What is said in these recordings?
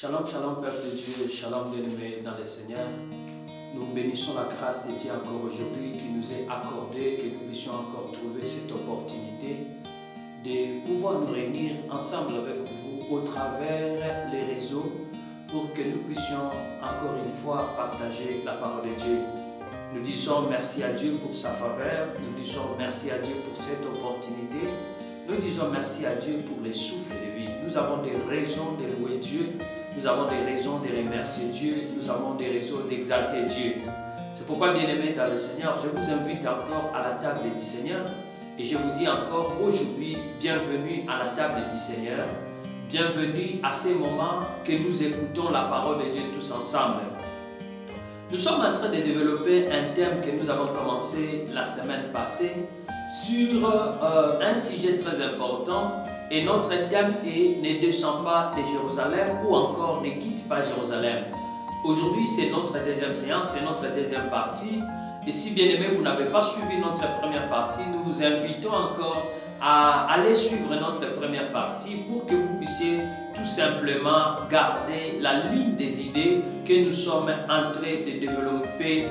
Shalom, shalom, peuple de Dieu, shalom bien-aimés dans le Seigneur. Nous bénissons la grâce de Dieu encore aujourd'hui qui nous est accordée, que nous puissions encore trouver cette opportunité de pouvoir nous réunir ensemble avec vous au travers les réseaux pour que nous puissions encore une fois partager la parole de Dieu. Nous disons merci à Dieu pour sa faveur, nous disons merci à Dieu pour cette opportunité, nous disons merci à Dieu pour les souffles de vie. Nous avons des raisons de louer Dieu, nous avons des raisons de remercier Dieu, nous avons des raisons d'exalter Dieu. C'est pourquoi, bien-aimés dans le Seigneur, je vous invite encore à la table du Seigneur et je vous dis encore aujourd'hui, bienvenue à la table du Seigneur, bienvenue à ces moments que nous écoutons la parole de Dieu tous ensemble. Nous sommes en train de développer un thème que nous avons commencé la semaine passée sur un sujet très important. Et notre thème est « Ne descends pas de Jérusalem » ou encore « Ne quitte pas Jérusalem ». Aujourd'hui, c'est notre deuxième séance, c'est notre deuxième partie. Et si bien aimé, vous n'avez pas suivi notre première partie, nous vous invitons encore à aller suivre notre première partie pour que vous puissiez tout simplement garder la ligne des idées que nous sommes en train de développer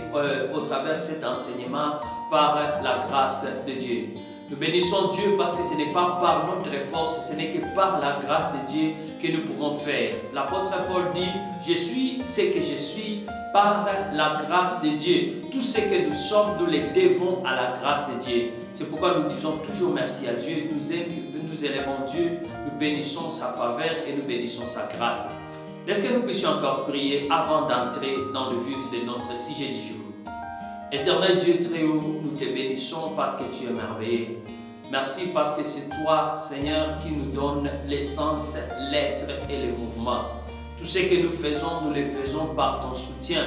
au travers de cet enseignement par la grâce de Dieu. Nous bénissons Dieu parce que ce n'est pas par notre force, ce n'est que par la grâce de Dieu que nous pourrons faire. L'apôtre Paul dit, je suis ce que je suis par la grâce de Dieu. Tout ce que nous sommes, nous les devons à la grâce de Dieu. C'est pourquoi nous disons toujours merci à Dieu, nous élevons Dieu, nous bénissons sa faveur et nous bénissons sa grâce. Est-ce que nous puissions encore prier avant d'entrer dans le vif de notre sujet du jour? Éternel Dieu très haut, nous te bénissons parce que tu es merveilleux. Merci parce que c'est toi, Seigneur, qui nous donne l'essence, l'être et le mouvement. Tout ce que nous faisons, nous le faisons par ton soutien.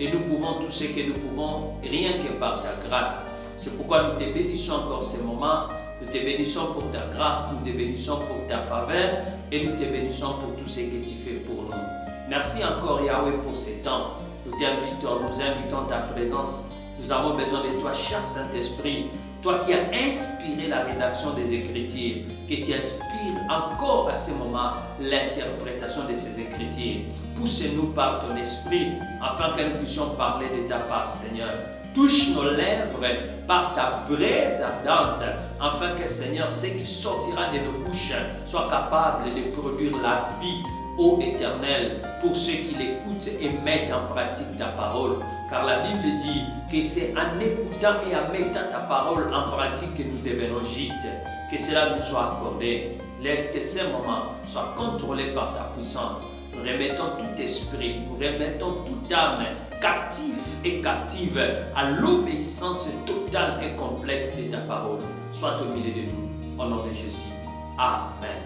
Et nous pouvons tout ce que nous pouvons rien que par ta grâce. C'est pourquoi nous te bénissons encore ces moments. Nous te bénissons pour ta grâce, nous te bénissons pour ta faveur et nous te bénissons pour tout ce que tu fais pour nous. Merci encore Yahweh pour ces temps. Nous invitons ta présence. Nous avons besoin de toi, cher Saint-Esprit, toi qui as inspiré la rédaction des Écritures, que tu inspires encore à ce moment l'interprétation de ces Écritures. Pousse-nous par ton esprit, afin que nous puissions parler de ta part, Seigneur. Touche nos lèvres par ta braise ardente, afin que, Seigneur, ce qui sortira de nos bouches soit capable de produire la vie, ô Éternel, pour ceux qui l'écoutent et mettent en pratique ta parole. Car la Bible dit que c'est en écoutant et en mettant ta parole en pratique que nous devenons justes. Que cela nous soit accordé. Laisse que ces moments soient contrôlés par ta puissance. Nous remettons tout esprit, nous remettons toute âme captive et captive à l'obéissance totale et complète de ta parole. Sois au milieu de nous. Au nom de Jésus. Amen.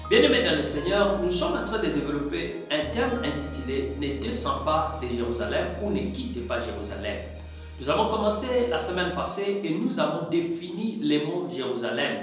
Bien-aimés dans le Seigneur, nous sommes en train de développer un thème intitulé « Ne descends pas de Jérusalem » ou « Ne quitte pas Jérusalem ». Nous avons commencé la semaine passée et nous avons défini les mots Jérusalem.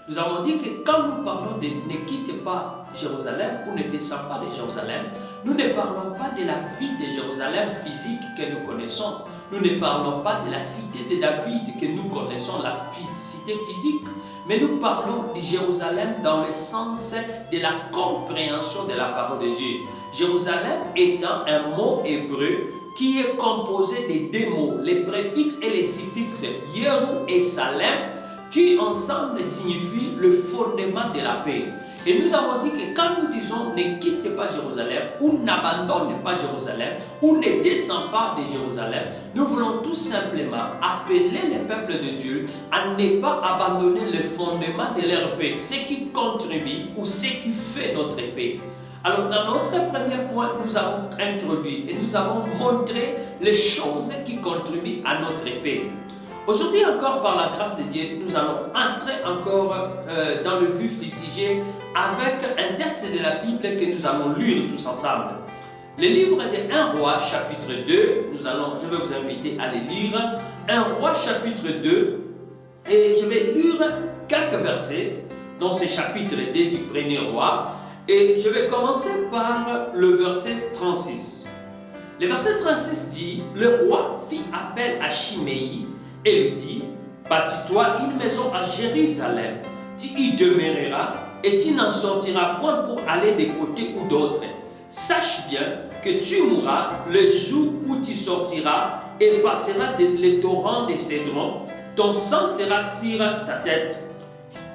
Nous avons dit que quand nous parlons de « Ne quitte pas Jérusalem » ou « Ne descends pas de Jérusalem », nous ne parlons pas de la ville de Jérusalem physique que nous connaissons. Nous ne parlons pas de la cité de David que nous connaissons, la cité physique. Mais nous parlons de Jérusalem dans le sens de la compréhension de la parole de Dieu. Jérusalem étant un mot hébreu qui est composé de deux mots, les préfixes et les suffixes Yérou et Salem, qui ensemble signifient le fondement de la paix. Et nous avons dit que quand nous disons ne quitte pas Jérusalem ou n'abandonne pas Jérusalem ou ne descend pas de Jérusalem, nous voulons tout simplement appeler le peuple de Dieu à ne pas abandonner le fondement de leur paix, ce qui contribue ou ce qui fait notre paix. Alors dans notre premier point, nous avons introduit et nous avons montré les choses qui contribuent à notre paix. Aujourd'hui encore, par la grâce de Dieu, nous allons entrer encore dans le vif du sujet avec un texte de la Bible que nous allons lire tous ensemble. Le livre de 1 Roi chapitre 2, je vais vous inviter à le lire. 1 Roi chapitre 2, et je vais lire quelques versets dans ce chapitre 2 du premier roi. Et je vais commencer par le verset 36. Le verset 36 dit, le roi fit appel à Chiméi et lui dit, bâtis-toi une maison à Jérusalem, tu y demeureras et tu n'en sortiras point pour aller de côté ou d'autre. sache bien que tu mourras le jour où tu sortiras et passeras les torrents de Cédron. Ton sang sera sur ta tête.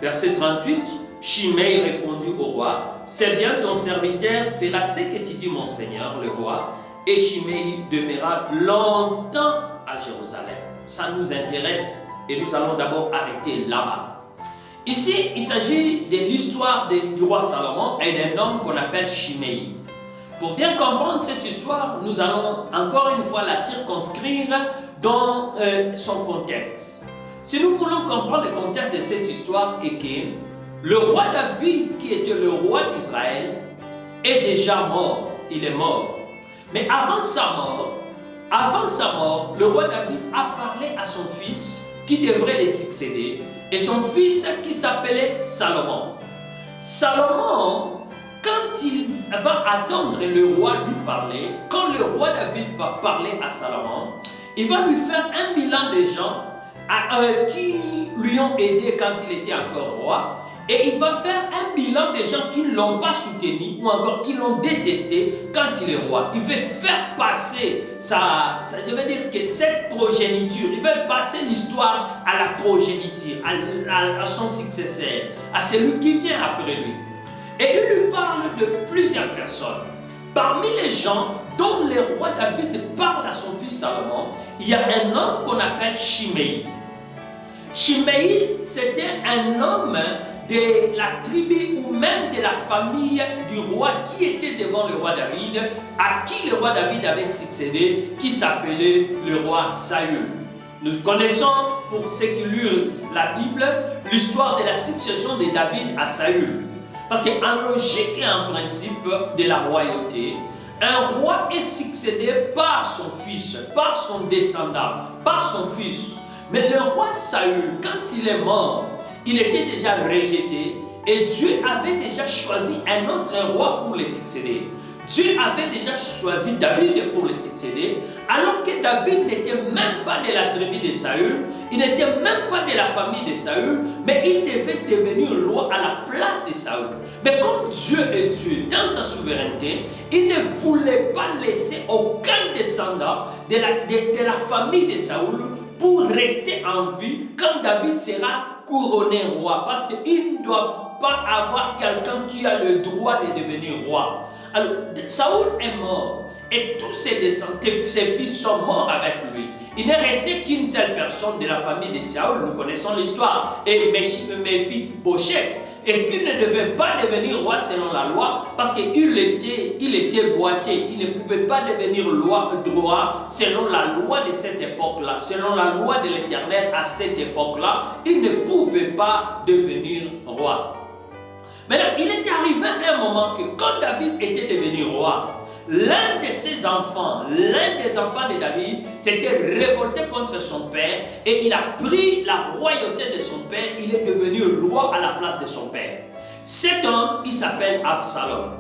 Verset 38. Shimei répondit au roi, c'est bien, ton serviteur fera ce que tu dis, mon seigneur, le roi. Et Shimei demeura longtemps à Jérusalem. Ça nous intéresse et nous allons d'abord arrêter là-bas. Ici, il s'agit de l'histoire du roi Salomon et d'un homme qu'on appelle Shimei. Pour bien comprendre cette histoire, nous allons encore une fois la circonscrire dans son contexte. Si nous voulons comprendre le contexte de cette histoire, est que le roi David, qui était le roi d'Israël, est déjà mort. Il est mort. Mais avant sa mort, le roi David a parlé à son fils qui devrait le succéder, et son fils qui s'appelait Salomon. Salomon, quand il va attendre le roi lui parler, quand le roi David va parler à Salomon, il va lui faire un bilan des gens qui lui ont aidé quand il était encore roi, et il va faire un bilan des gens qui ne l'ont pas soutenu ou encore qui l'ont détesté quand il est roi. Il veut faire passer je veux dire que cette progéniture, il veut passer l'histoire à la progéniture, à son successeur, à celui qui vient après lui. Et il lui parle de plusieurs personnes. Parmi les gens dont le roi David parle à son fils Salomon, il y a un homme qu'on appelle Shimei. Shimei, c'était un homme de la tribu ou même de la famille du roi qui était devant le roi David, à qui le roi David avait succédé, qui s'appelait le roi Saül. Nous connaissons, pour ceux qui lisent la Bible, l'histoire de la succession de David à Saül. Parce qu'en logique et en principe de la royauté, un roi est succédé par son fils, par son descendant, par son fils. Mais le roi Saül, quand il est mort, il était déjà rejeté et Dieu avait déjà choisi un autre roi pour le succéder. Dieu avait déjà choisi David pour le succéder, alors que David n'était même pas de la tribu de Saül, il n'était même pas de la famille de Saül, mais il devait devenir roi à la place de Saül. Mais comme Dieu est Dieu, dans sa souveraineté, il ne voulait pas laisser aucun descendant de la famille de Saül pour rester en vie quand David sera couronné roi, parce qu'ils ne doivent pas avoir quelqu'un qui a le droit de devenir roi. Alors, Saül est mort et tous ses descendants, ses fils sont morts avec lui. Il n'est resté qu'une seule personne de la famille de Saül, nous connaissons l'histoire, et Méphibosheth, et qui ne devait pas devenir roi selon la loi, parce qu'il était boité, il ne pouvait pas devenir roi selon la loi de cette époque-là, selon la loi de l'Éternel à cette époque-là, il ne pouvait pas devenir roi. Maintenant, il est arrivé un moment que quand David était devenu roi, l'un de ses enfants, l'un des enfants de David, s'était révolté contre son père et il a pris la royauté de son père, il est devenu roi à la place de son père. Cet homme, il s'appelle Absalom.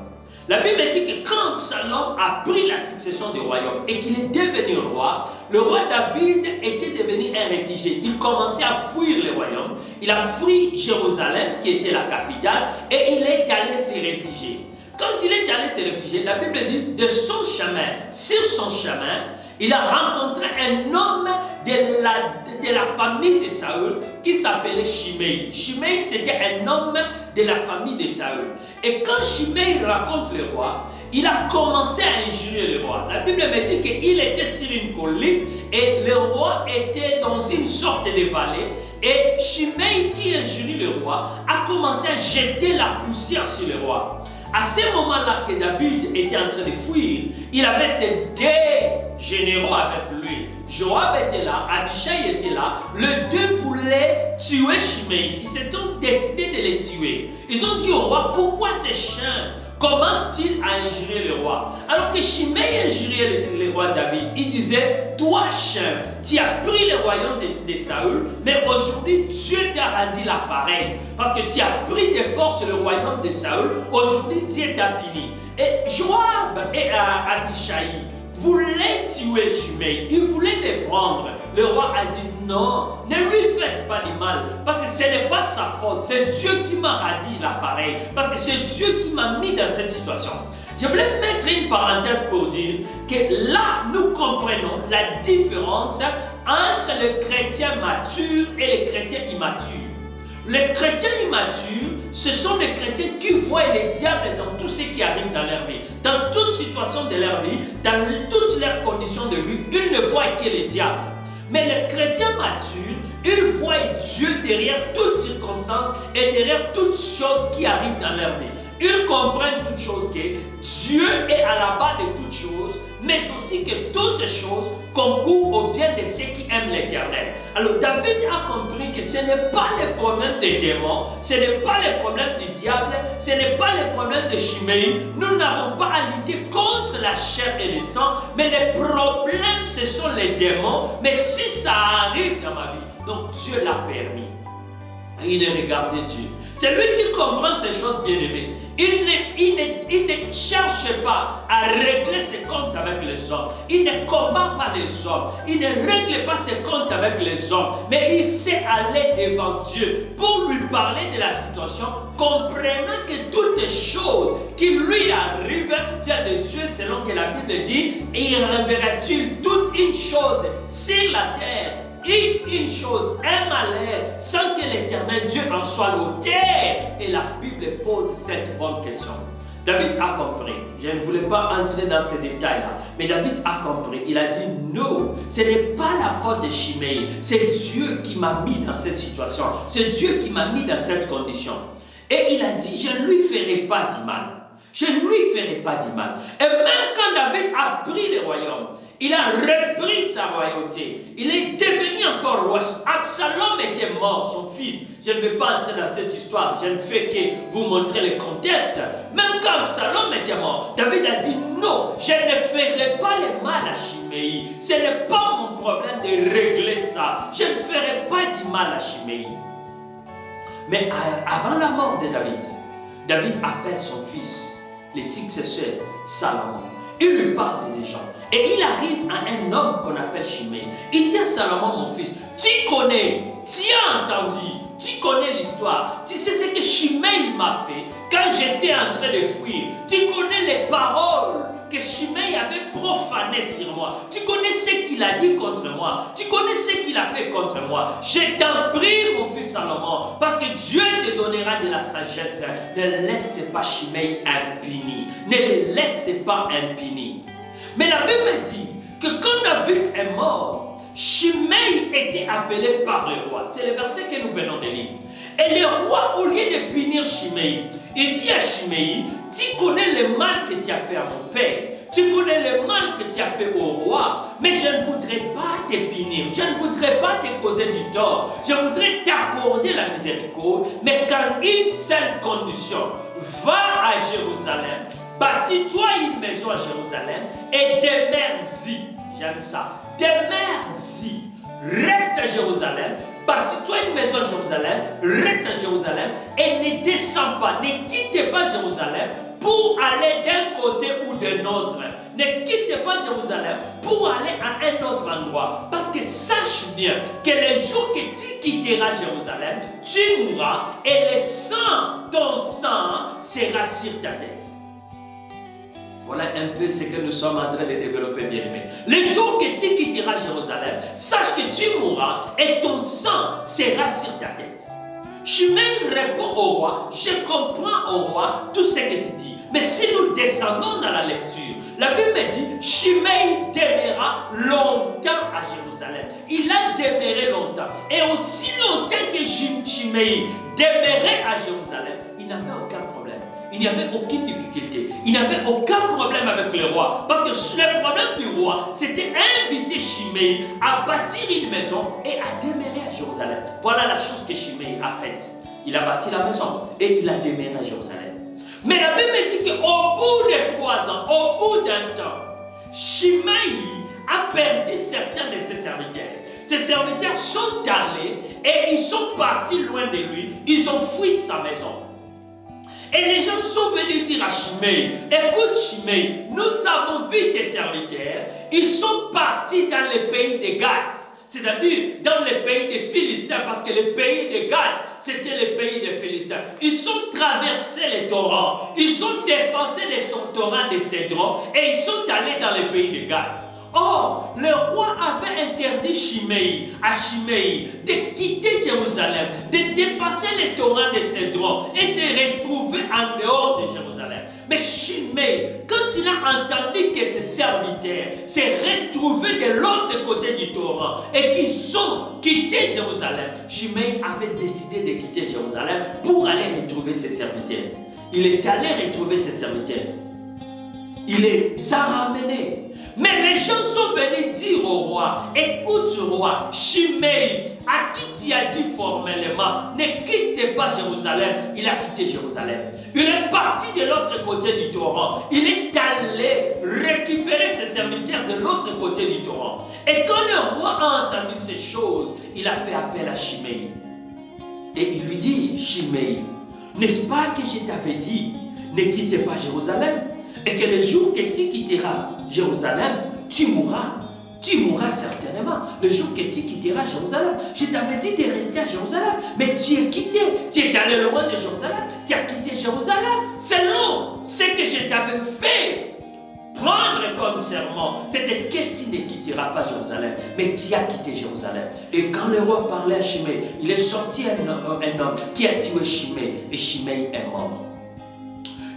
La Bible dit que quand Absalom a pris la succession du royaume et qu'il est devenu roi, le roi David était devenu un réfugié. Il commençait à fuir le royaume. Il a fui Jérusalem, qui était la capitale, et il est allé se réfugier. Quand il est allé se réfugier, la Bible dit de son chemin, sur son chemin, il a rencontré un homme de la famille de Saül qui s'appelait Shimei. Shimei, c'était un homme de la famille de Saül. Et quand Shimei rencontre le roi, il a commencé à injurer le roi. La Bible me dit qu'il était sur une colline et le roi était dans une sorte de vallée. Et Shimei, qui injurait le roi, a commencé à jeter la poussière sur le roi. À ce moment-là que David était en train de fuir, il avait ses deux généraux avec lui. Joab était là, Abishai était là. Les deux voulaient tuer Shimei. Ils s'étaient décidés de les tuer. Ils ont dit au roi, pourquoi ces chiens commence-t-il à injurer le roi? Alors que Shimei injurait le roi David, il disait, toi chien, tu as pris le royaume de Saül, mais aujourd'hui Dieu t'a rendu l'appareil, parce que tu as pris de force le royaume de Saül, aujourd'hui Dieu t'a puni. Et Joab et Abishai voulaient tuer Shimei, ils voulaient les prendre. Le roi a dit non, ne lui faites pas du mal, parce que ce n'est pas sa faute, c'est Dieu qui m'a rendu l'appareil, parce que c'est Dieu qui m'a mis dans cette situation. Je voulais mettre une parenthèse pour dire que là, nous comprenons la différence entre le chrétien mature et les chrétiens immatures. Les chrétiens immatures, ce sont les chrétiens qui voient les diables dans tout ce qui arrive dans leur vie. Dans toute situation de leur vie, dans toutes leurs conditions de vie, ils ne voient que les diables. Mais les chrétiens matures, ils voient Dieu derrière toutes circonstances et derrière toutes choses qui arrivent dans leur vie. Ils comprennent toutes choses que Dieu est à la base de toutes choses, mais aussi que toutes choses concourent au bien de ceux qui aiment l'Éternel. Alors David a compris que ce n'est pas le problème des démons, ce n'est pas le problème du diable, ce n'est pas le problème de Chiméi. Nous n'avons pas à lutter contre la chair et le sang, mais les problèmes ce sont les démons. Mais si ça arrive dans ma vie, donc Dieu l'a permis. Il ne regardait Dieu. C'est lui qui comprend ces choses, bien-aimés. Il ne cherche pas à régler ses comptes avec les hommes. Il ne combat pas les hommes. Il ne règle pas ses comptes avec les hommes. Mais il sait aller devant Dieu pour lui parler de la situation, comprenant que toutes les choses qui lui arrivent viennent de Dieu, selon que la Bible dit, et il révélera-t-il toute une chose sur la terre, une chose, un malheur, sans que l'Éternel Dieu en soit l'auteur. Et la Bible pose cette bonne question. David a compris. Je ne voulais pas entrer dans ces détails-là, mais David a compris. Il a dit non, ce n'est pas la faute de Chiméi. C'est Dieu qui m'a mis dans cette situation. C'est Dieu qui m'a mis dans cette condition. Et il a dit, je ne lui ferai pas du mal. Je ne lui ferai pas du mal. Et même quand David a pris le royaume, il a repris sa royauté. Il est devenu encore roi. Absalom était mort, son fils. Je ne vais pas entrer dans cette histoire. Je ne fais que vous montrer le contexte. Même quand Absalom était mort, David a dit non, je ne ferai pas le mal à Chiméi. Ce n'est pas mon problème de régler ça. Je ne ferai pas du mal à Chiméi. Mais avant la mort de David, David appelle son fils, le successeur, Salomon. Il lui parle des gens. Et il arrive à un homme qu'on appelle Chiméi. Il dit à Salomon, mon fils, tu connais, tu as entendu, tu connais l'histoire. Tu sais ce que Chiméi m'a fait quand j'étais en train de fuir. Tu connais les paroles que Chiméi avait profanées sur moi. Tu connais ce qu'il a dit contre moi. Tu connais ce qu'il a fait contre moi. Je t'en prie, mon fils Salomon, parce que Dieu te donnera de la sagesse. Ne laisse pas Chiméi impuni. Ne le laisse pas impuni. Mais la Bible dit que quand David est mort, Chiméi était appelé par le roi. C'est le verset que nous venons de lire. Et le roi, au lieu de punir Chiméi, il dit à Chiméi, tu connais le mal que tu as fait à mon père. Tu connais le mal que tu as fait au roi. Mais je ne voudrais pas te punir. Je ne voudrais pas te causer du tort. Je voudrais t'accorder la miséricorde. Mais qu'en une seule condition, va à Jérusalem. Bâtis-toi une maison à Jérusalem et demeure-y. J'aime ça. Demeure-y. Reste à Jérusalem. Bâtis-toi une maison à Jérusalem. Reste à Jérusalem et ne descends pas. Ne quitte pas Jérusalem pour aller d'un côté ou d'un autre. Ne quitte pas Jérusalem pour aller à un autre endroit. Parce que sache bien que le jour que tu quitteras Jérusalem, tu mourras et le sang, ton sang sera sur ta tête. Voilà un peu ce que nous sommes en train de développer, bien-aimés. Le jour que tu quitteras Jérusalem, sache que tu mourras et ton sang sera sur ta tête. Chiméi répond au roi, je comprends au roi tout ce que tu dis. Mais si nous descendons dans la lecture, la Bible dit, Chiméi demeura longtemps à Jérusalem. Il a demeuré longtemps. Et aussi longtemps que Chiméi demeurait à Jérusalem, il n'avait aucun problème. Il n'y avait aucune difficulté. Il n'y avait aucun problème avec le roi. Parce que le problème du roi, c'était inviter Chiméi à bâtir une maison et à demeurer à Jérusalem. Voilà la chose que Chiméi a faite. Il a bâti la maison et il a demeuré à Jérusalem. Mais la Bible dit qu'au bout de 3 ans, au bout d'un temps, Chiméi a perdu certains de ses serviteurs. Ses serviteurs sont allés et ils sont partis loin de lui. Ils ont fui sa maison. Et les gens sont venus dire à Chiméi, écoute Chiméi, nous avons vu tes serviteurs, ils sont partis dans le pays de Gath. c'est-à-dire dans les pays des Philistins, parce que le pays de Gath, c'était le pays des Philistins. Ils ont traversé les torrents, ils ont dépassé les torrents de Cédron et ils sont allés dans le pays de Gath. Or, le roi avait interdit à Shimei de quitter Jérusalem, de dépasser les torrents de Cédron et se retrouver en dehors de Jérusalem. Mais Shimei, quand il a entendu que ses serviteurs se retrouvaient de l'autre côté du torrent et qu'ils ont quitté Jérusalem, Shimei avait décidé de quitter Jérusalem pour aller retrouver ses serviteurs. Il est allé retrouver ses serviteurs. Il les a ramenés. Mais les gens sont venus dire au roi, écoute roi, Shimei, à qui tu as dit formellement, ne quitte pas Jérusalem. Il a quitté Jérusalem. Il est parti de l'autre côté du torrent. Il est allé récupérer ses serviteurs de l'autre côté du torrent. Et quand le roi a entendu ces choses, il a fait appel à Shimei. Et il lui dit, Shimei, n'est-ce pas que je t'avais dit, ne quitte pas Jérusalem? Et que le jour que tu quitteras Jérusalem, tu mourras. Tu mourras certainement. Le jour que tu quitteras Jérusalem. Je t'avais dit de rester à Jérusalem. Mais tu es quitté. Tu es allé loin de Jérusalem. Tu as quitté Jérusalem. Selon ce que je t'avais fait prendre comme serment, c'était que tu ne quitteras pas Jérusalem. Mais tu as quitté Jérusalem. Et quand le roi parlait à Shimei, il est sorti un homme qui a tué Shimei. Et Shimei est mort.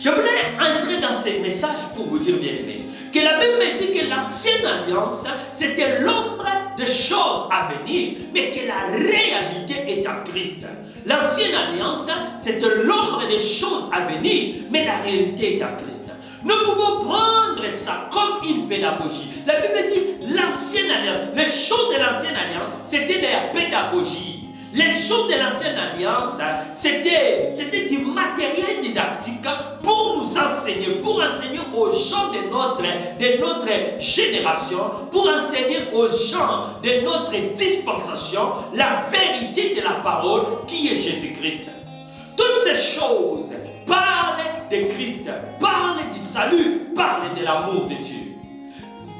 Je voulais entrer dans ces messages pour vous dire, bien aimé, que la Bible me dit que l'ancienne alliance, c'était l'ombre de choses à venir, mais que la réalité est en Christ. L'ancienne alliance, c'était l'ombre des choses à venir, mais la réalité est en Christ. Nous pouvons prendre ça comme une pédagogie. La Bible dit l'ancienne alliance, les choses de l'ancienne alliance, c'était de la pédagogie. Les choses de l'ancienne alliance, c'était du matériel didactique pour nous enseigner, pour enseigner aux gens de notre génération, pour enseigner aux gens de notre dispensation la vérité de la parole qui est Jésus-Christ. Toutes ces choses parlent de Christ, parlent du salut, parlent de l'amour de Dieu.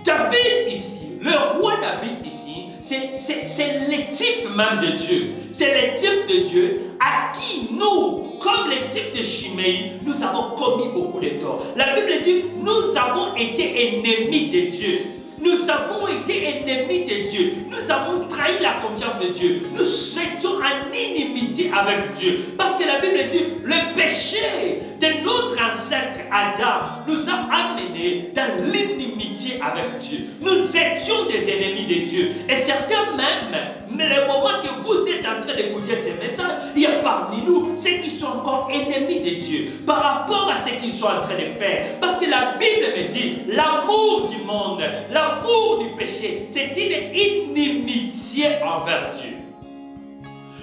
David ici, le roi David ici, c'est le type même de Dieu. C'est le type de Dieu à qui nous, comme le type de Shimei, nous avons commis beaucoup de torts. La Bible dit, nous avons été ennemis de Dieu. Nous avons été ennemis de Dieu. Nous avons trahi la confiance de Dieu. Nous étions en inimitié avec Dieu. Parce que la Bible dit, le péché de notre ancêtre Adam nous a amenés dans l'inimitié avec Dieu. Nous étions des ennemis de Dieu. Et certains même, le moment que vous êtes en train d'écouter ces messages, il y a parmi nous ceux qui sont encore ennemis de Dieu par rapport à ce qu'ils sont en train de faire. Parce que la Bible me dit, l'amour du monde, l'amour du péché, c'est une inimitié envers Dieu.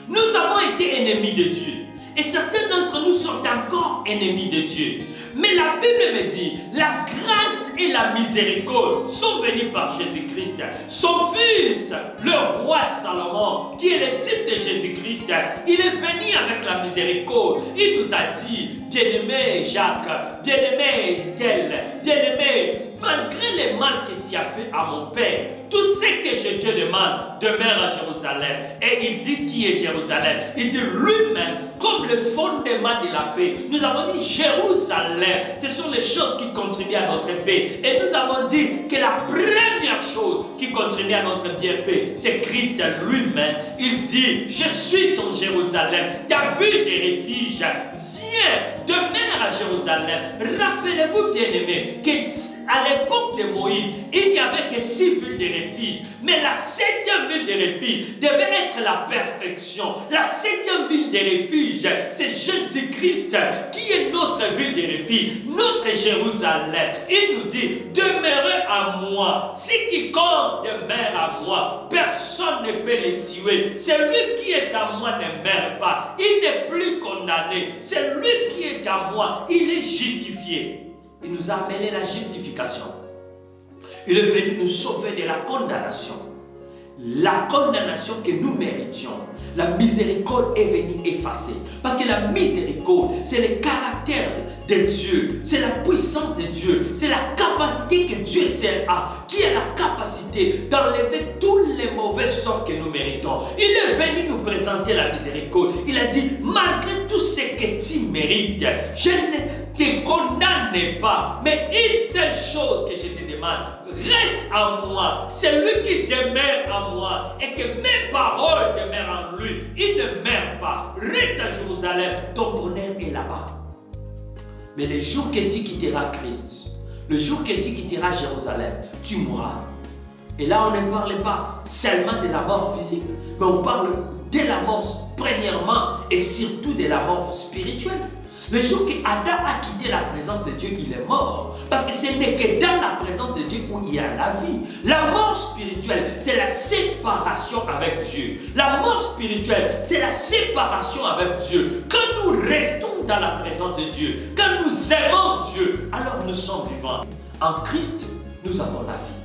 Nous avons été ennemis de Dieu. Et certains d'entre nous sont encore ennemis de Dieu. Mais la Bible me dit, la grâce et la miséricorde sont venues par Jésus-Christ. Son fils, le roi Salomon, qui est le type de Jésus-Christ, il est venu avec la miséricorde. Il nous a dit, bien-aimé Jacques, bien-aimé tel, bien-aimé, malgré le mal que tu as fait à mon père, tout ce que je te demande demeure à Jérusalem. Et il dit qui est Jérusalem? Il dit lui-même, comme le fondement de la paix. Nous avons dit Jérusalem, ce sont les choses qui contribuent à notre paix. Et nous avons dit que la première chose qui contribue à notre bien-paix, c'est Christ lui-même. Il dit, je suis ton Jérusalem, ta ville de refuge. Viens, demeure à Jérusalem. Rappelez-vous, bien-aimés, qu'à l'époque de Moïse, il n'y avait que 6 villes de refuge. Mais la 7e ville de refuge devait être la perfection. La 7e ville de refuge, c'est Jésus-Christ qui est notre ville de refuge, notre Jérusalem. Il nous dit, demeurez à moi. Si quiconque demeure à moi, personne ne peut le tuer. Celui qui est à moi ne meurt pas. Il n'est plus condamné. Celui qui est à moi, il est justifié. Il nous a amené la justification. Il est venu nous sauver de la condamnation. La condamnation que nous méritions. La miséricorde est venue effacer. Parce que la miséricorde, c'est le caractère de Dieu. C'est la puissance de Dieu. C'est la capacité que Dieu seul a. Qui a la capacité d'enlever tous les mauvais mauvaise sorte que nous méritons. Il est venu nous présenter la miséricorde. Il a dit, malgré tout ce que tu mérites, je ne te condamne pas. Mais une seule chose que je te demande, reste en moi. Celui qui demeure en moi et que mes paroles demeurent en lui, il ne meurt pas. Reste à Jérusalem, ton bonheur est là-bas. Mais le jour que tu quitteras Christ, le jour que tu quitteras Jérusalem, tu mourras. Et là, on ne parle pas seulement de la mort physique, mais on parle de la mort premièrement et surtout de la mort spirituelle. Le jour que Adam a quitté la présence de Dieu, il est mort. Parce que ce n'est que dans la présence de Dieu où il y a la vie. La mort spirituelle, c'est la séparation avec Dieu. La mort spirituelle, c'est la séparation avec Dieu. Quand nous restons dans la présence de Dieu, quand nous aimons Dieu, alors nous sommes vivants. En Christ, nous avons la vie.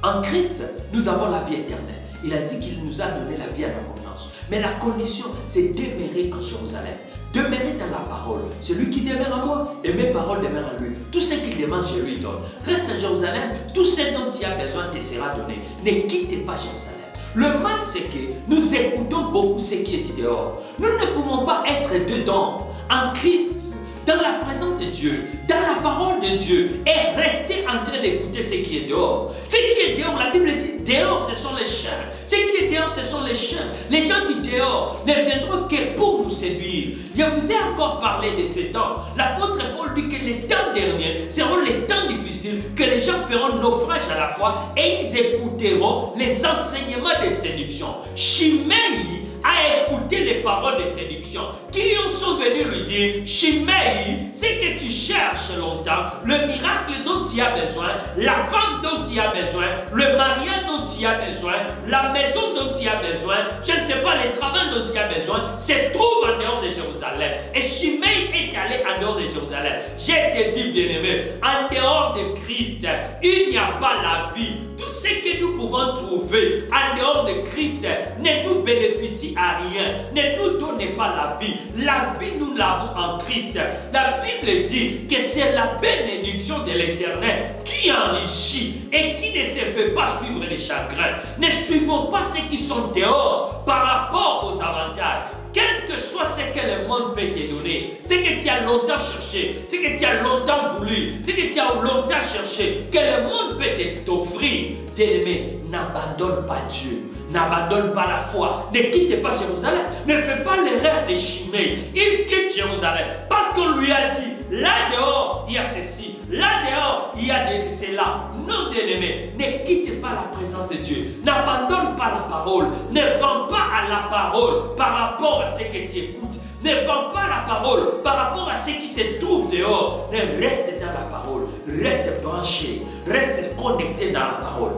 En Christ, nous avons la vie éternelle. Il a dit qu'il nous a donné la vie en abondance. Mais la condition, c'est demeurer en Jérusalem. Demeurer dans la parole. Celui qui demeure en moi et mes paroles demeurent en lui. Tout ce qu'il demande, je lui donne. Reste à Jérusalem. Tout ce dont tu as besoin te sera donné. Ne quitte pas Jérusalem. Le mal, c'est que nous écoutons beaucoup ce qui est dit dehors. Nous ne pouvons pas être dedans, en Christ, dans la présence de Dieu, dans la parole de Dieu, et rester en train d'écouter ce qui est dehors. Ce qui est dehors, la Bible dit, dehors, ce sont les chiens. Ce qui est dehors, ce sont les chiens. Les gens du dehors ne viendront que pour nous séduire. Je vous ai encore parlé de ces temps. L'apôtre Paul dit que les temps derniers seront les temps difficiles, que les gens feront naufrage à la fois et ils écouteront les enseignements de séduction. Chiméi a écouté les paroles de séduction qui sont venus lui dire, Chiméi, ce que tu cherches longtemps, le miracle dont tu as besoin, la femme dont tu as besoin, le mariage dont tu as besoin, la maison dont tu as besoin, je ne sais pas, les travaux dont tu as besoin, se trouve en dehors de Jérusalem. Et Chiméi est allé en dehors de Jérusalem. Je te dis, bien-aimé, en dehors de Christ, il n'y a pas la vie. Tout ce que nous pouvons trouver en dehors de Christ ne nous bénéficie à rien, ne nous donne pas la vie. La vie, nous l'avons en Christ. La Bible dit que c'est la bénédiction de l'Éternel qui enrichit et qui ne se fait pas suivre les chagrins. Ne suivons pas ceux qui sont dehors par rapport aux avantages. Quel que soit ce que le monde peut te donner, ce que tu as longtemps cherché, ce que tu as longtemps voulu, ce que tu as longtemps cherché, que le monde peut t'offrir, bien-aimé, n'abandonne pas Dieu. N'abandonne pas la foi. Ne quitte pas Jérusalem. Ne fais pas l'erreur de Chiméi. Il quitte Jérusalem parce qu'on lui a dit, là dehors, il y a ceci. Là dehors, il y a cela. Non, bien-aimé, ne quitte pas la présence de Dieu. N'abandonne pas la parole. Ne vends pas à la parole par rapport à ce que tu écoutes. Ne vends pas la parole par rapport à ce qui se trouve dehors. Ne reste dans la parole. Reste branché. Reste connecté dans la parole.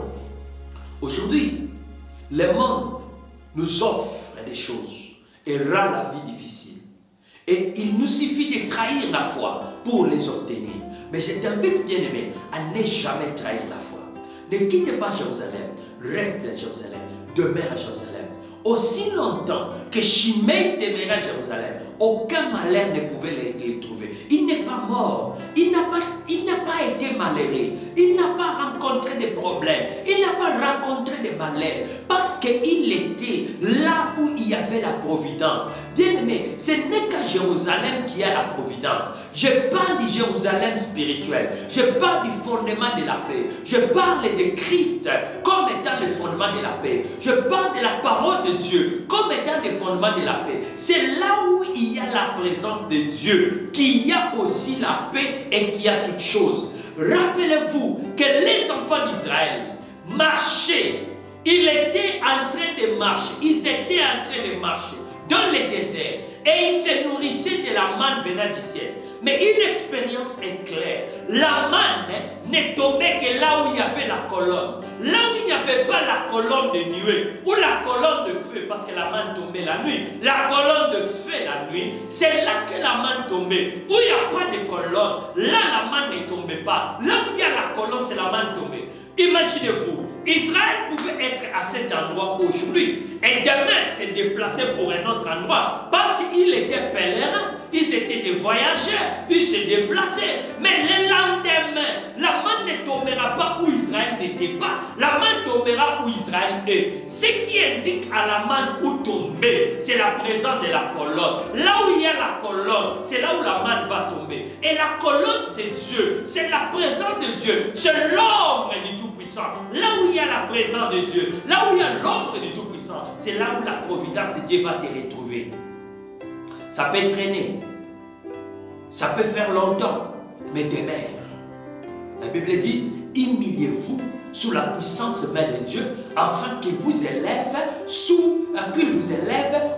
Aujourd'hui, le monde nous offre des choses et rend la vie difficile. Et il nous suffit de trahir la foi pour les obtenir. Mais je t'invite, bien-aimé, à ne jamais trahir la foi. Ne quitte pas Jérusalem, reste à Jérusalem, demeure à Jérusalem. Aussi longtemps que Chiméi demeurait à Jérusalem, aucun malheur ne pouvait les trouver. Il n'est pas mort, il n'a pas été malheureux, il n'a pas rencontré de problèmes, il n'a pas rencontré de malheurs, parce qu'il était là où il y avait la providence. Bien-aimé, ce n'est qu'à Jérusalem qu'il y a la providence. Je parle du Jérusalem spirituel, je parle du fondement de la paix, je parle de Christ comme étant le fondement de la paix, je parle de la parole de Dieu comme étant le fondement de la paix. C'est là où il y a la présence de Dieu qu'il y a aussi la paix et qu'il y a toute chose. Rappelez-vous que les enfants d'Israël marchaient, ils étaient en train de marcher, ils étaient en train de marcher dans le désert et ils se nourrissaient de la manne venant du ciel. Mais une expérience est claire. La manne n'est tombée que là où il y avait la colonne. Là où il n'y avait pas la colonne de nuée ou la colonne de feu, parce que la manne tombait la nuit. La colonne de feu la nuit, c'est là que la manne tombait. Où il n'y a pas de colonne, là la manne ne tombait pas. Là où il y a la colonne, c'est la manne tombée. Imaginez-vous, Israël pouvait être à cet endroit aujourd'hui et demain se déplacer pour un autre endroit parce qu'ils étaient pèlerins, ils étaient des voyageurs, ils se déplaçaient. Mais le lendemain, la manne ne tombera pas où Israël n'était pas, la manne tombera où Israël est. Ce qui indique à la manne où tomber, c'est la présence de la colonne. Là où il y a la colonne, c'est là où la manne va tomber. Et la colonne, c'est Dieu. C'est la présence de Dieu. C'est l'ombre du Tout-Puissant. Là où il y a la présence de Dieu, là où il y a l'ombre du Tout-Puissant, c'est là où la providence de Dieu va te retrouver. Ça peut traîner. Ça peut faire longtemps. Mais demeure. La Bible dit, humiliez-vous sous la puissance main de Dieu, afin qu'il vous élève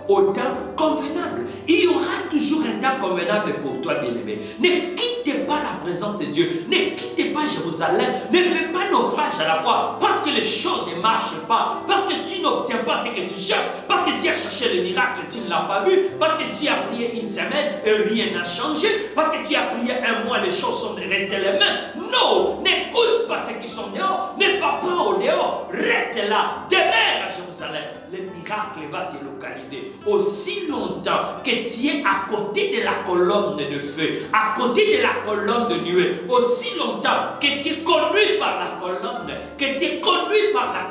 au temps convenable. Il y aura toujours un temps convenable pour toi, bien-aimé. Ne quitte pas la présence de Dieu. Ne quitte pas Jérusalem. Ne fais pas naufrage à la fois, parce que les choses ne marchent pas, parce que tu n'obtiens pas ce que tu cherches, parce que tu as cherché le miracle, tu ne l'as pas vu, parce que tu as prié une semaine et rien n'a changé, parce que tu as prié un mois, les choses sont restées les mêmes. Non, n'écoute pas ceux qui sont dehors. Ne va pas au dehors, reste là, demeure à Jérusalem. Le miracle va te localiser. Aussi longtemps que tu es à côté de la colonne de feu, à côté de la colonne de nuée, aussi longtemps que tu es conduit par la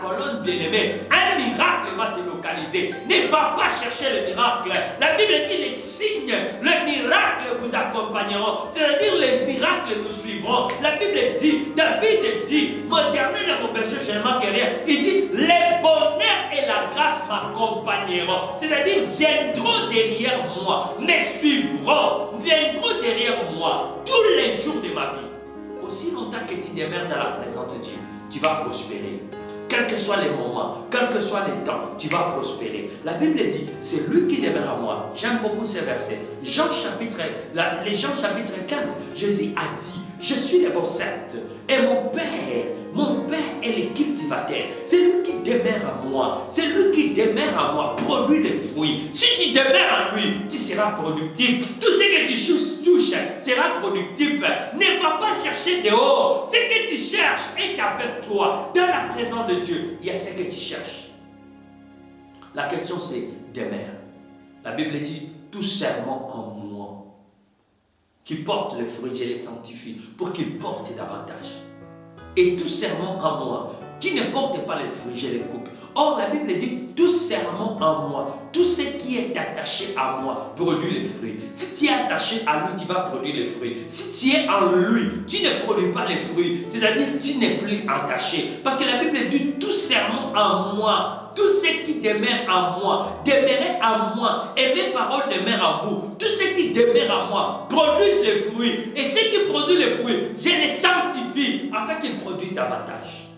colonne, bien-aimé, un miracle va te localiser. Ne va pas chercher le miracle. La Bible dit les signes, le miracle vous accompagneront. C'est-à-dire les miracles nous suivront. La Bible dit, David dit, mon éternel est mon berger, je ne manque rien. Il dit, les bonheurs et la grâce m'accompagneront. C'est-à-dire, viendront derrière moi, me suivront, viendront derrière moi tous les jours de ma vie. Aussi longtemps que tu demeures dans la présence de Dieu, tu vas prospérer. Quels que soient les moments, quels que soient les temps, tu vas prospérer. La Bible dit, c'est lui qui demeure à moi. J'aime beaucoup ces versets. Jean chapitre 15, Jésus a dit, je suis le bon cercle. Et mon Père est le cultivateur. C'est lui qui demeure à moi. C'est lui qui demeure à moi, produit les fruits. Si tu demeures en lui, tu seras productif. Tout ce que tu touches sera productif. Ne va pas chercher dehors. Ce que tu cherches est avec toi. Dans la présence de Dieu, il y a ce que tu cherches. La question c'est, demeure. La Bible dit, tout serment en moi qui porte le fruit, je les sanctifie pour qu'ils portent davantage. Et tout serment en moi qui ne porte pas les fruits, je les coupe. Or, la Bible dit, tout serment en moi, tout ce qui est attaché à moi produit les fruits. Si tu es attaché à lui, tu vas produire les fruits. Si tu es en lui, tu ne produis pas les fruits. C'est-à-dire, tu n'es plus attaché. Parce que la Bible dit, tout serment en moi, tout ce qui demeure en moi, demeurez en moi, et mes paroles demeurent en vous. Tout ce qui demeure en moi produisent les fruits. Et ce qui produit les fruits, je les sanctifie afin qu'ils produisent davantage.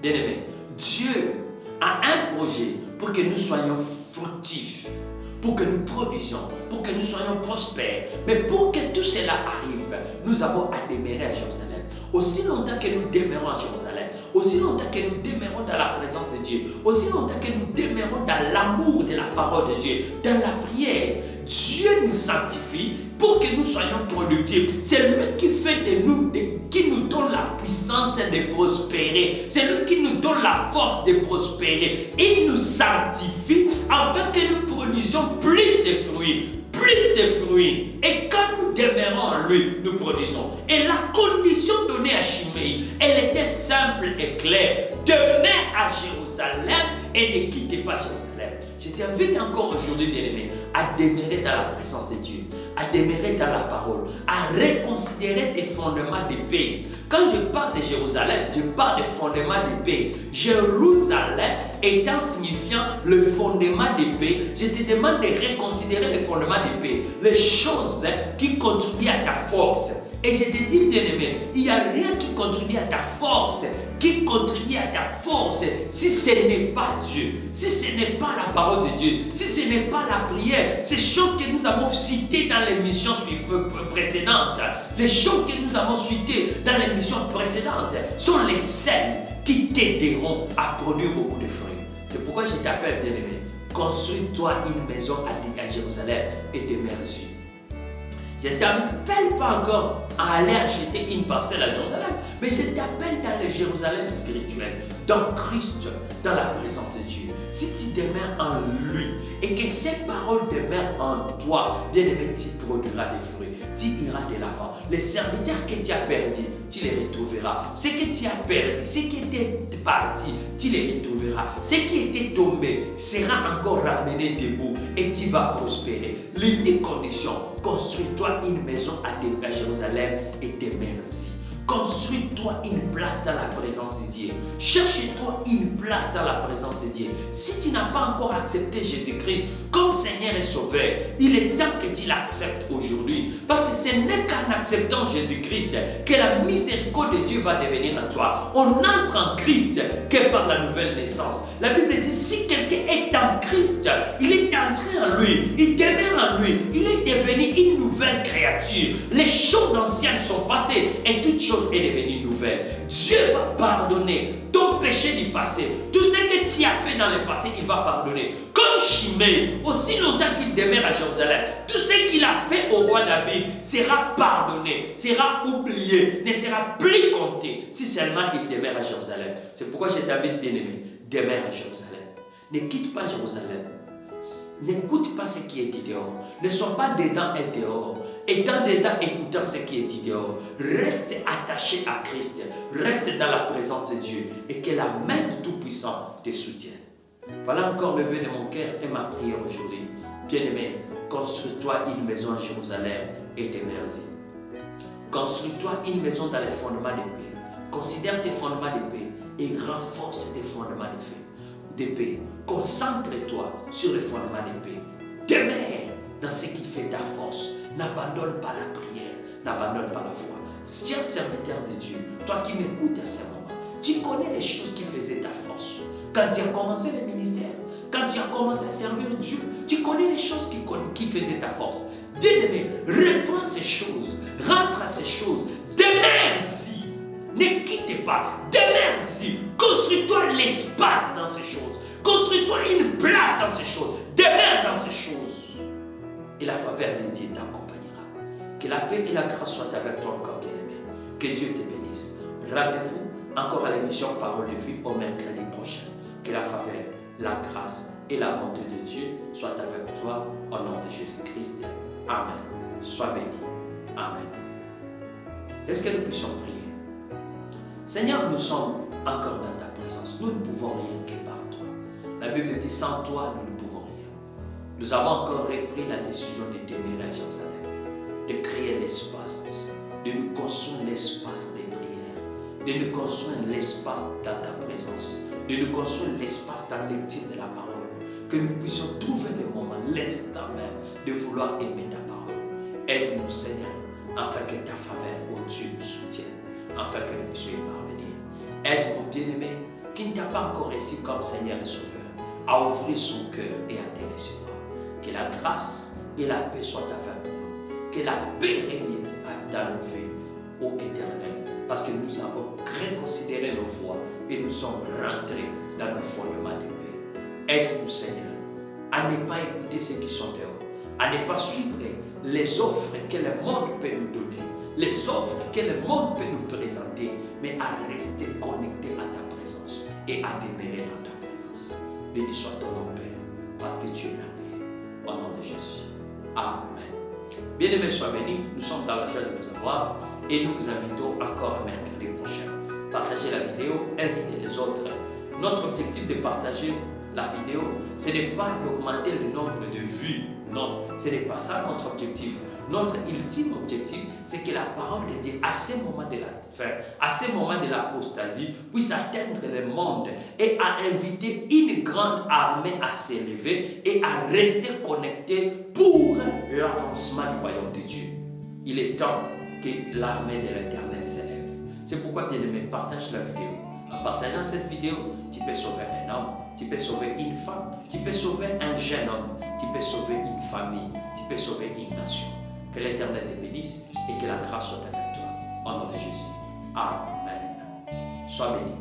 Bien-aimés, Dieu a un projet pour que nous soyons fructifs, pour que nous produisions, pour que nous soyons prospères. Mais pour que tout cela arrive, nous avons à demeurer à Jérusalem. Aussi longtemps que nous demeurons à Jérusalem, aussi longtemps que nous demeurons dans la présence de Dieu, aussi longtemps que nous demeurons dans l'amour de la parole de Dieu, dans la prière, Dieu nous sanctifie pour que nous soyons productifs. C'est lui qui fait de nous, qui nous donne la puissance de prospérer. C'est lui qui nous donne la force de prospérer. Il nous sanctifie afin que nous produisions plus de fruits. Plus de fruits. Et quand nous demeurons en lui, nous produisons. Et la condition donnée à Chiméi, elle était simple et claire. Demeure à Jérusalem et ne quittez pas Jérusalem. Je t'invite encore aujourd'hui, bien-aimé, à demeurer dans la présence de Dieu, à demeurer dans la parole, à reconsidérer tes fondements de paix. Quand je parle de Jérusalem, je parle des fondements de paix. Jérusalem étant signifiant le fondement de paix, je te demande de reconsidérer les fondements de paix, les choses qui contribuent à ta force. Et je te dis, bien-aimé, il n'y a rien qui contribue à ta force, si ce n'est pas Dieu, si ce n'est pas la parole de Dieu, si ce n'est pas la prière. Ces choses que nous avons citées dans l'émission précédente, les choses que nous avons citées dans l'émission précédente sont les seules qui t'aideront à produire beaucoup de fruits. C'est pourquoi je t'appelle, bien-aimé, construis-toi une maison à Jérusalem et demeure-y. Je ne t'appelle pas encore à aller acheter une parcelle à Jérusalem, mais je t'appelle dans le Jérusalem spirituel, dans Christ, dans la présence de Dieu. Si tu demeures en lui et que ces paroles demeurent en toi, bien-aimé, tu produiras des fruits. Tu iras de l'avant. Les serviteurs que tu as perdus, tu les retrouveras. Ce que tu as perdu, ce qui était parti, tu les retrouveras. Ce qui était tombé sera encore ramené debout et tu vas prospérer. L'unique condition, construis-toi une maison à Jérusalem et demeure-y. Construis-toi une place dans la présence de Dieu. Cherche-toi une place dans la présence de Dieu. Si tu n'as pas encore accepté Jésus-Christ comme Seigneur et Sauveur, il est temps que tu l'acceptes aujourd'hui. Parce que ce n'est qu'en acceptant Jésus-Christ que la miséricorde de Dieu va devenir en toi. On entre en Christ que par la nouvelle naissance. La Bible dit, si quelqu'un est en Christ, il est entré en lui, il demeure en lui, il est devenu une nouvelle créature. Les choses anciennes sont passées et toutes choses est devenue nouvelle. Dieu va pardonner ton péché du passé. Tout ce que tu as fait dans le passé, il va pardonner. Comme Shimei, aussi longtemps qu'il demeure à Jérusalem, tout ce qu'il a fait au roi David sera pardonné, sera oublié, ne sera plus compté si seulement il demeure à Jérusalem. C'est pourquoi je t'invite, bien-aimé, demeure à Jérusalem. Ne quitte pas Jérusalem. N'écoute pas ce qui est dit dehors. Ne sois pas dedans et dehors. Étant dedans, écoutant ce qui est dit dehors. Reste attaché à Christ. Reste dans la présence de Dieu. Et que la main du Tout-Puissant te soutienne. Voilà encore le vœu de mon cœur et ma prière aujourd'hui. Bien-aimé, construis-toi une maison à Jérusalem et demeure-y. Construis-toi une maison dans les fondements de paix. Considère tes fondements de paix et renforce tes fondements de paix. Concentre-toi sur les fondements de paix. Demeure dans ce qui fait ta force. N'abandonne pas la prière. N'abandonne pas la foi. Cher serviteur de Dieu, toi qui m'écoutes à ce moment, tu connais les choses qui faisaient ta force. Quand tu as commencé le ministère, quand tu as commencé à servir Dieu, tu connais les choses qui faisaient ta force. Bien-aimé, reprends ces choses. Rentre à ces choses. Demeure-y. Ne quitte pas. Demeure-y. Construis-toi l'espace dans ces choses. Construis-toi une place dans ces choses. Demeure dans ces choses. Et la faveur de Dieu t'accompagnera. Que la paix et la grâce soient avec toi encore, bien-aimé. Que Dieu te bénisse. Rendez-vous encore à l'émission Parole de vie au mercredi prochain. Que la faveur, la grâce et la bonté de Dieu soient avec toi au nom de Jésus-Christ. Amen. Sois béni. Amen. Est-ce que nous puissions prier? Seigneur, nous sommes encore dans ta présence. Nous ne pouvons rien que par toi. La Bible dit, sans toi, nous ne pouvons rien. Nous avons encore repris la décision de demeurer à Jérusalem, de créer l'espace, de nous construire l'espace des prières, de nous construire l'espace dans ta présence, de nous construire l'espace dans la lecture de la parole, que nous puissions trouver le moment, l'instant même, de vouloir aimer ta parole. Aide-nous, Seigneur, afin que ta faveur, ô Dieu, nous soutienne. Afin que nous puissions y parvenir. Aide mon bien-aimé qui ne t'a pas encore reçu comme Seigneur et Sauveur à ouvrir son cœur et à te recevoir. Que la grâce et la paix soient avec nous. Que la paix règne dans nos vies, ô Éternel. Parce que nous avons reconsidéré nos voies et nous sommes rentrés dans nos fondements de paix. Aide-nous, Seigneur, à ne pas écouter ceux qui sont dehors, à ne pas suivre les offres que le monde peut nous donner, les offres que le monde peut nous présenter, mais à rester connecté à ta présence et à demeurer dans ta présence. Béni soit ton nom, Père, parce que tu es merveilleux. Au nom de Jésus. Amen. Bien-aimés, sois bénis. Nous sommes dans la joie de vous avoir et nous vous invitons encore à mercredi prochain. Partagez la vidéo, invitez les autres. Notre objectif de partager la vidéo, ce n'est pas d'augmenter le nombre de vues. Non, ce n'est pas ça notre objectif. Notre ultime objectif, c'est que la parole de Dieu, à ce moment de la fin, à ce moment de l'apostasie, puisse atteindre le monde et à inviter une grande armée à s'élever et à rester connecté pour l'avancement du royaume de Dieu. Il est temps que l'armée de l'Éternel s'élève. C'est pourquoi, bien-aimé, partage la vidéo. En partageant cette vidéo, tu peux sauver un homme, tu peux sauver une femme, tu peux sauver un jeune homme, tu peux sauver une famille, tu peux sauver une nation. Que l'Éternel te bénisse et que la grâce soit avec toi. Au nom de Jésus. Amen. Sois béni.